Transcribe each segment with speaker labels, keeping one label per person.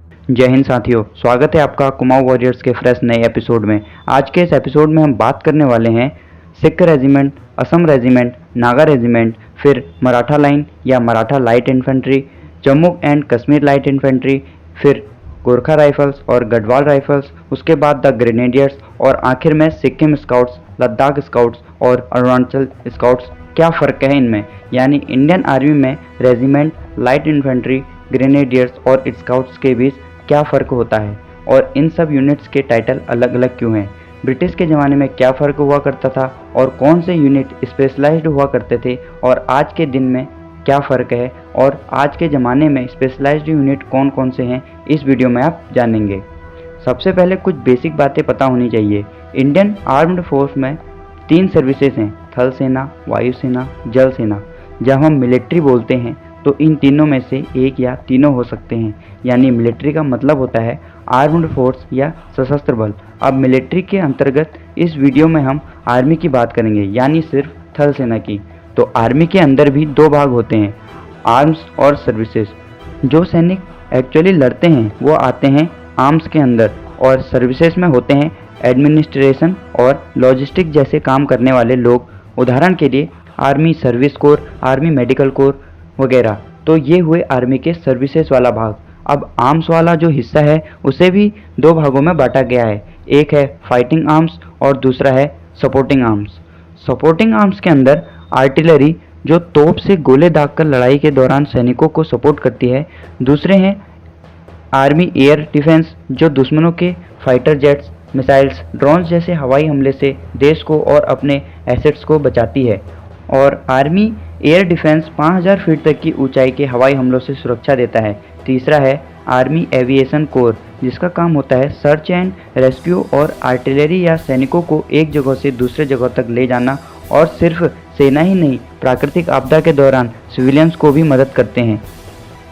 Speaker 1: जय हिंद साथियों, स्वागत है आपका कुमाऊं वॉरियर्स के फ्रेश नए एपिसोड में। आज के इस एपिसोड में हम बात करने वाले हैं Sikh regiment, Assam regiment, Naga regiment, फिर मराठा लाइन या Maratha light infantry, Jammu and Kashmir light infantry, फिर गोरखा राइफल्स और गढ़वाल राइफल्स, उसके बाद द ग्रेनेडियर्स और आखिर में सिक्किम स्काउट्स, लद्दाख स्काउट्स और अरुणाचल स्काउट्स। क्या फ़र्क है इनमें, यानी इंडियन आर्मी में रेजिमेंट, लाइट इन्फेंट्री, ग्रेनेडियर्स और स्काउट्स के बीच क्या फ़र्क होता है और इन सब यूनिट्स के टाइटल अलग अलग क्यों हैं। ब्रिटिश के ज़माने में क्या फ़र्क हुआ करता था और कौन से यूनिट स्पेशलाइज्ड हुआ करते थे और आज के दिन में क्या फ़र्क है और आज के ज़माने में स्पेशलाइज्ड यूनिट कौन कौन से हैं, इस वीडियो में आप जानेंगे। सबसे पहले कुछ बेसिक बातें पता होनी चाहिए। इंडियन आर्म्ड फोर्स में 3 सर्विसेज हैं, थल सेना, वायुसेना, जल सेना। जब हम मिलिट्री बोलते हैं तो इन तीनों में से एक या तीनों हो सकते हैं, यानी मिलिट्री का मतलब होता है आर्म्ड फोर्स या सशस्त्र बल। अब मिलिट्री के अंतर्गत इस वीडियो में हम आर्मी की बात करेंगे, यानी सिर्फ थल सेना की। तो आर्मी के अंदर भी 2 भाग होते हैं, आर्म्स और सर्विसेज। जो सैनिक एक्चुअली लड़ते हैं वो आते हैं आर्म्स के अंदर और सर्विसेज में होते हैं एडमिनिस्ट्रेशन और लॉजिस्टिक जैसे काम करने वाले लोग। उदाहरण के लिए army service corps, army medical corps वगैरह। तो ये हुए आर्मी के सर्विसेज वाला भाग। अब आर्म्स वाला जो हिस्सा है उसे भी 2 भागों में बांटा गया है, एक है फाइटिंग आर्म्स और दूसरा है सपोर्टिंग आर्म्स। सपोर्टिंग आर्म्स के अंदर आर्टिलरी जो तोप से गोले दागकर लड़ाई के दौरान सैनिकों को सपोर्ट करती है। दूसरे हैं आर्मी एयर डिफेंस जो दुश्मनों के फाइटर जेट्स, मिसाइल्स, ड्रोन्स जैसे हवाई हमले से देश को और अपने एसेट्स को बचाती है। और आर्मी एयर डिफेंस 5000 फीट तक की ऊंचाई के हवाई हमलों से सुरक्षा देता है। तीसरा है आर्मी एविएशन कोर जिसका काम होता है सर्च एंड रेस्क्यू और आर्टिलरी या सैनिकों को एक जगह से दूसरे जगह तक ले जाना। और सिर्फ सेना ही नहीं, प्राकृतिक आपदा के दौरान सिविलियंस को भी मदद करते हैं।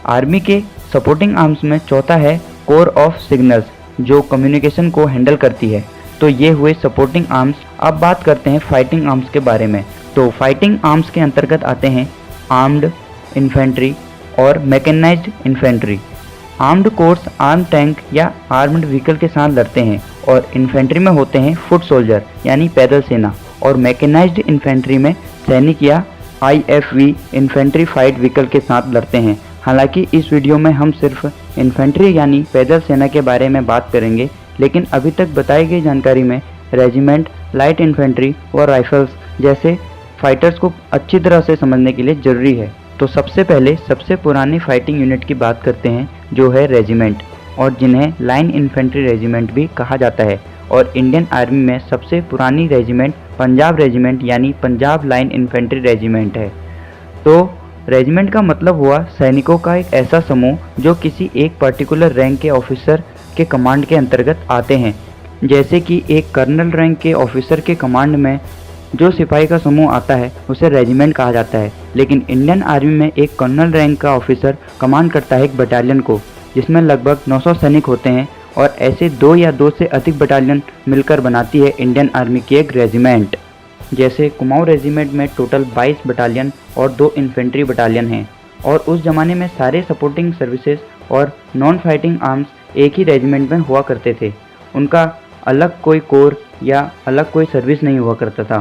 Speaker 1: आर्मी के सपोर्टिंग आर्म्स में चौथा है कोर ऑफ सिग्नल्स जो कम्युनिकेशन को हैंडल करती है। तो ये हुए सपोर्टिंग आर्म्स। अब बात करते हैं फाइटिंग आर्म्स के बारे में। तो फाइटिंग आर्म्स के अंतर्गत आते हैं आर्म्ड इन्फेंट्री और mechanised infantry. Armed corps arm tank या आर्म्ड व्हीकल के साथ लड़ते हैं और इन्फेंट्री में होते हैं फुट सोल्जर यानी पैदल सेना। और मैकेनाइज्ड इन्फेंट्री में सैनिक या IFV इन्फेंट्री फाइट व्हीकल के साथ लड़ते हैं। हालांकि इस वीडियो में हम सिर्फ इन्फेंट्री यानी पैदल सेना के बारे में बात करेंगे, लेकिन अभी तक बताई गई जानकारी में रेजिमेंट, लाइट इन्फेंट्री और राइफल्स जैसे फाइटर्स को अच्छी तरह से समझने के लिए ज़रूरी है। तो सबसे पहले सबसे पुरानी फाइटिंग यूनिट की बात करते हैं जो है रेजिमेंट, और जिन्हें लाइन इन्फेंट्री रेजिमेंट भी कहा जाता है। और इंडियन आर्मी में सबसे पुरानी रेजिमेंट पंजाब रेजिमेंट यानी पंजाब लाइन इन्फेंट्री रेजिमेंट है। तो रेजिमेंट का मतलब हुआ सैनिकों का एक ऐसा समूह जो किसी एक पर्टिकुलर रैंक के ऑफिसर के कमांड के अंतर्गत आते हैं। जैसे कि एक कर्नल रैंक के ऑफिसर के कमांड में जो सिपाही का समूह आता है उसे रेजिमेंट कहा जाता है। लेकिन इंडियन आर्मी में एक कर्नल रैंक का ऑफिसर कमांड करता है एक बटालियन को, जिसमें लगभग 900 सैनिक होते हैं। और ऐसे 2 या 2 से अधिक बटालियन मिलकर बनाती है इंडियन आर्मी की एक रेजिमेंट। जैसे कुमाऊं रेजिमेंट में टोटल 22 बटालियन और 2 इन्फेंट्री बटालियन हैं। और उस ज़माने में सारे सपोर्टिंग सर्विसेज और नॉन फाइटिंग आर्म्स एक ही रेजिमेंट में हुआ करते थे। उनका अलग कोई कोर या अलग कोई सर्विस नहीं हुआ करता था।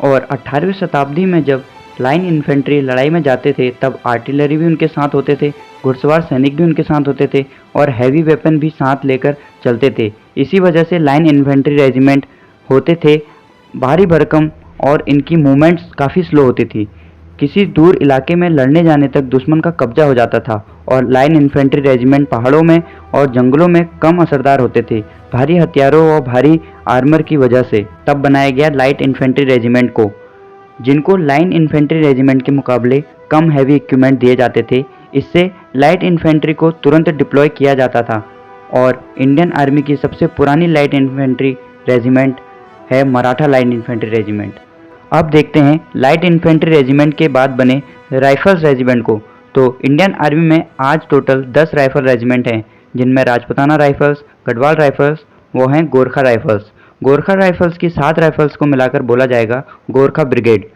Speaker 1: और 18वीं शताब्दी में जब लाइन इन्फेंट्री लड़ाई में जाते थे तब आर्टिलरी भी उनके साथ होते थे, घुड़सवार सैनिक भी उनके साथ होते थे और हैवी वेपन भी साथ लेकर चलते थे। इसी वजह से लाइन इन्फेंट्री रेजिमेंट होते थे भारी भरकम और इनकी मूवमेंट्स काफ़ी स्लो होती थी। किसी दूर इलाके में लड़ने जाने तक दुश्मन का कब्जा हो जाता था। और लाइन इन्फेंट्री रेजिमेंट पहाड़ों में और जंगलों में कम असरदार होते थे भारी हथियारों और भारी आर्मर की वजह से। तब बनाया गया लाइट इन्फेंट्री रेजिमेंट को, जिनको लाइन इन्फेंट्री रेजिमेंट के मुकाबले कम हैवी इक्विपमेंट दिए जाते थे। इससे लाइट इन्फेंट्री को तुरंत डिप्लॉय किया जाता था। और इंडियन आर्मी की सबसे पुरानी लाइट इन्फेंट्री रेजिमेंट है मराठा लाइट इन्फेंट्री रेजिमेंट। अब देखते हैं लाइट इन्फेंट्री रेजिमेंट के बाद बने राइफल्स रेजिमेंट को। तो इंडियन आर्मी में आज टोटल 10 राइफल रेजिमेंट हैं, जिनमें राजपूताना राइफल्स, गढ़वाल राइफल्स, वो हैं गोरखा राइफल्स। गोरखा राइफल्स की 7 राइफल्स को मिलाकर बोला जाएगा गोरखा ब्रिगेड।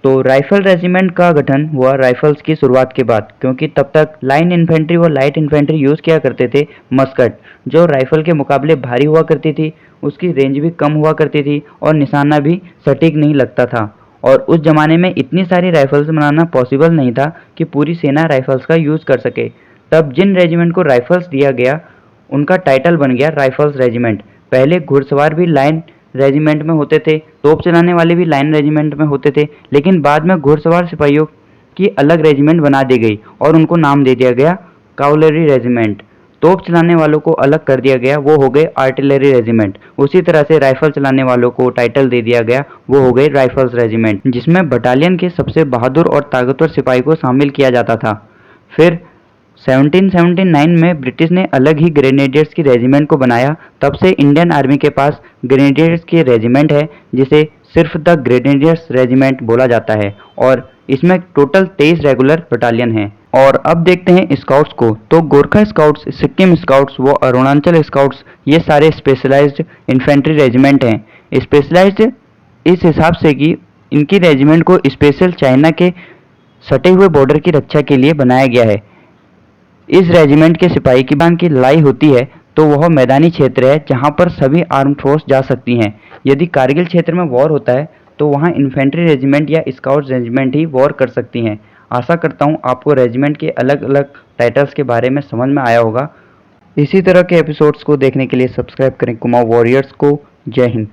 Speaker 1: तो राइफल रेजिमेंट का गठन हुआ राइफल्स की शुरुआत के बाद, क्योंकि तब तक लाइन इन्फेंट्री व लाइट इन्फेंट्री यूज़ किया करते थे मस्कट, जो राइफल के मुकाबले भारी हुआ करती थी, उसकी रेंज भी कम हुआ करती थी और निशाना भी सटीक नहीं लगता था। और उस ज़माने में इतनी सारी राइफल्स बनाना पॉसिबल नहीं था कि पूरी सेना राइफल्स का यूज़ कर सके। तब जिन रेजिमेंट को राइफल्स दिया गया उनका टाइटल बन गया राइफल्स रेजिमेंट। पहले घुड़सवार भी लाइन रेजिमेंट में होते थे, तोप चलाने वाले भी लाइन रेजिमेंट में होते थे, लेकिन बाद में घुड़सवार सिपाहियों की अलग रेजिमेंट बना दी गई और उनको नाम दे दिया गया कावलरी रेजिमेंट। तोप चलाने वालों को अलग कर दिया गया, वो हो गए आर्टिलरी रेजिमेंट। उसी तरह से राइफल चलाने वालों को टाइटल दे दिया गया, वो हो गए राइफल्स रेजिमेंट, जिसमें बटालियन के सबसे बहादुर और ताकतवर सिपाही को शामिल किया जाता था। फिर 1779 में ब्रिटिश ने अलग ही ग्रेनेडियर्स की रेजिमेंट को बनाया। तब से इंडियन आर्मी के पास ग्रेनेडियर्स की रेजिमेंट है, जिसे सिर्फ द ग्रेनेडियर्स रेजिमेंट बोला जाता है, और इसमें टोटल 23 रेगुलर बटालियन हैं। और अब देखते हैं स्काउट्स को। तो गोरखा स्काउट्स, सिक्किम स्काउट्स व अरुणाचल स्काउट्स, ये सारे स्पेशलाइज्ड इन्फेंट्री रेजिमेंट हैं। स्पेशलाइज्ड इस हिसाब से कि इनकी रेजिमेंट को स्पेशल चाइना के सटे हुए बॉर्डर की रक्षा के लिए बनाया गया है। इस रेजिमेंट के सिपाही की लड़ाई होती है तो वह मैदानी क्षेत्र है जहां पर सभी आर्म फोर्स जा सकती हैं। यदि कारगिल क्षेत्र में वॉर होता है तो वहां इन्फेंट्री रेजिमेंट या स्काउट रेजिमेंट ही वॉर कर सकती हैं। आशा करता हूं आपको रेजिमेंट के अलग अलग टाइटल्स के बारे में समझ में आया होगा। इसी तरह के एपिसोड्स को देखने के लिए सब्सक्राइब करें कुमाऊं वॉरियर्स को। जय हिंद।